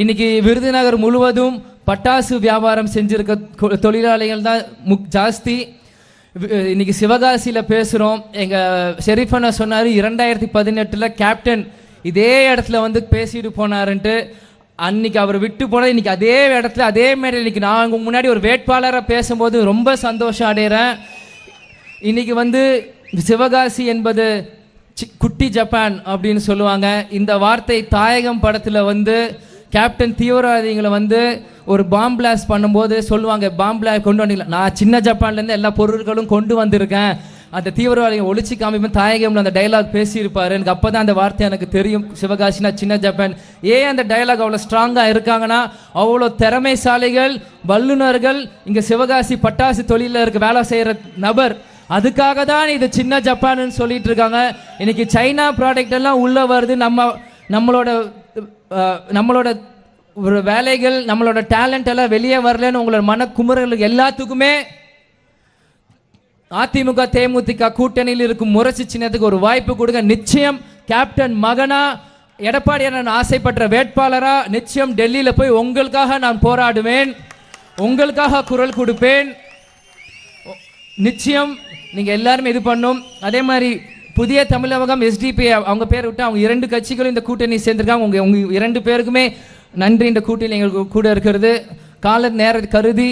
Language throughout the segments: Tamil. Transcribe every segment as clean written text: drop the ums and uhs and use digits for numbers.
இன்னைக்கு விருதுநகர் முழுவதும் பட்டாசு வியாபாரம் செஞ்சிருக்க தொழிலாளிகள் தான் ஜாஸ்தி. இன்னைக்கு சிவகாசியில் பேசுகிறோம். எங்கள் ஷெரீஃபனை சொன்னார் 2018 கேப்டன் இதே இடத்துல வந்து பேசிட்டு போனாருன்ட்டு. அன்னைக்கு அவர் விட்டு போனது இன்னைக்கு அதே இடத்துல அதே மாதிரி இன்னைக்கு நான் உங்க முன்னாடி ஒரு வேட்பாளராக பேசும்போது ரொம்ப சந்தோஷம் அடைகிறேன். இன்னைக்கு வந்து சிவகாசி என்பது குட்டி ஜப்பான் அப்படின்னு சொல்லுவாங்க. இந்த வார்த்தை தாயகம் படத்தில் வந்து கேப்டன் தீவிரவாதிகளை வந்து ஒரு பாம் பிளாஸ்ட் பண்ணும்போது சொல்லுவாங்க, பாம் பிளாஸ்ட் கொண்டு வந்தீங்களா, நான் சின்ன ஜப்பான்லேருந்து எல்லா பொருட்களும் கொண்டு வந்திருக்கேன், அந்த தீவிரவாதிகளை ஒழிச்சு காமிப்பேன் தாயகம்ல அந்த டைலாக் பேசியிருப்பாரு. எனக்கு அப்போ தான் அந்த வார்த்தை எனக்கு தெரியும், சிவகாசினா சின்ன ஜப்பான். ஏன் அந்த டைலாக் அவ்வளோ ஸ்ட்ராங்காக இருக்காங்கன்னா அவ்வளோ திறமைசாலிகள் வல்லுநர்கள் இங்கே சிவகாசி பட்டாசு தொழிலில் இருக்க வேலை செய்கிற நபர். அதுக்காக தான் இது சின்ன ஜப்பான்னு சொல்லிட்டு இருக்காங்க. இன்னைக்கு சைனா ப்ராடக்ட் எல்லாம் உள்ளே வருது. நம்மளோட ஒரு வேலைகள் நம்மளோட டேலண்ட் எல்லாம் வெளியே வரலன்னு உங்களோட மனக்குமுறல்களுக்கு எல்லாத்துக்குமே அதிமுக தேமுதிக கூட்டணியில் இருக்கும் முரசு சின்னத்துக்கு ஒரு வாய்ப்பு கொடுங்க. நிச்சயம் கேப்டன் மகனா எடப்பாடியார் நான் ஆசைப்பட்ட வேட்பாளரா நிச்சயம் டெல்லியில் போய் உங்களுக்காக நான் போராடுவேன், உங்களுக்காக குரல் கொடுப்பேன். நிச்சயம் நீங்க எல்லாருமே இது பண்ணும். அதே மாதிரி புதிய தமிழகம் SDP அவங்க பேர் விட்டு அவங்க 2 கட்சிகளும் இந்த கூட்டணி சேர்ந்திருக்காங்க. உங்க 2 பேருக்குமே நன்றி. இந்த கூட்டணி எங்களுக்கு கூட இருக்கிறது. கால நேரம் கருதி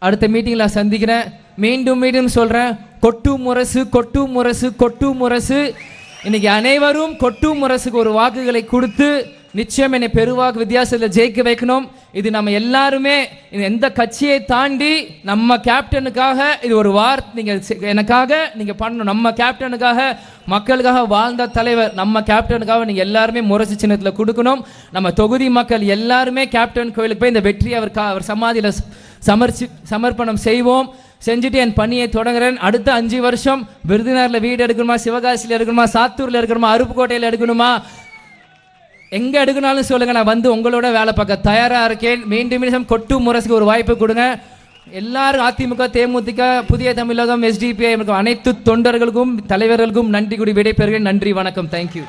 அடுத்த மீட்டிங்கில் நான் சந்திக்கிறேன். மீண்டும் சொல்கிறேன், கொட்டு முரசு கொட்டு முரசு கொட்டு முரசு. இன்னைக்கு அனைவரும் கொட்டு முரசுக்கு ஒரு வாக்குகளை கொடுத்து நிச்சயம் என்னை பெருவாக்கு வித்தியாசத்தில் ஜெயிக்க வைக்கணும். இது நம்ம எல்லாருமே எந்த கட்சியை தாண்டி நம்ம கேப்டனுக்காக இது ஒரு நீங்கள் எனக்காக நீங்கள் பண்ணணும். நம்ம கேப்டனுக்காக மக்களுக்காக வாழ்ந்த தலைவர் நம்ம கேப்டனுக்காக நீங்கள் எல்லாருமே முரசு சின்னத்தில் கொடுக்கணும். நம்ம தொகுதி மக்கள் எல்லாருமே கேப்டன் கோயிலுக்கு போய் இந்த வெற்றி அவர் சமாதியில் சமர்ப்பணம் செய்வோம். செஞ்சுட்டு என் பணியை தொடங்குறேன். அடுத்த 5 வருஷம் விருதுநகரில் வீடு எடுக்கணுமா, சிவகாசியில் எடுக்கணுமா, சாத்தூரில் எடுக்கணுமா, அருப்புக்கோட்டையில் எடுக்கணுமா, எங்கே எடுக்கணும்னு சொல்லுங்கள், நான் வந்து உங்களோட வேலை பார்க்க தயாராக இருக்கேன். மீண்டும் கொட்டு முரசுக்கு ஒரு வாய்ப்பு கொடுங்க. எல்லாரும் அதிமுக தேமுதிக புதிய தமிழகம் SDP அனைத்து தொண்டர்களுக்கும் தலைவர்களுக்கும் நன்றி கூறி விடைபெறுகிறேன். நன்றி, வணக்கம், தேங்க்யூ.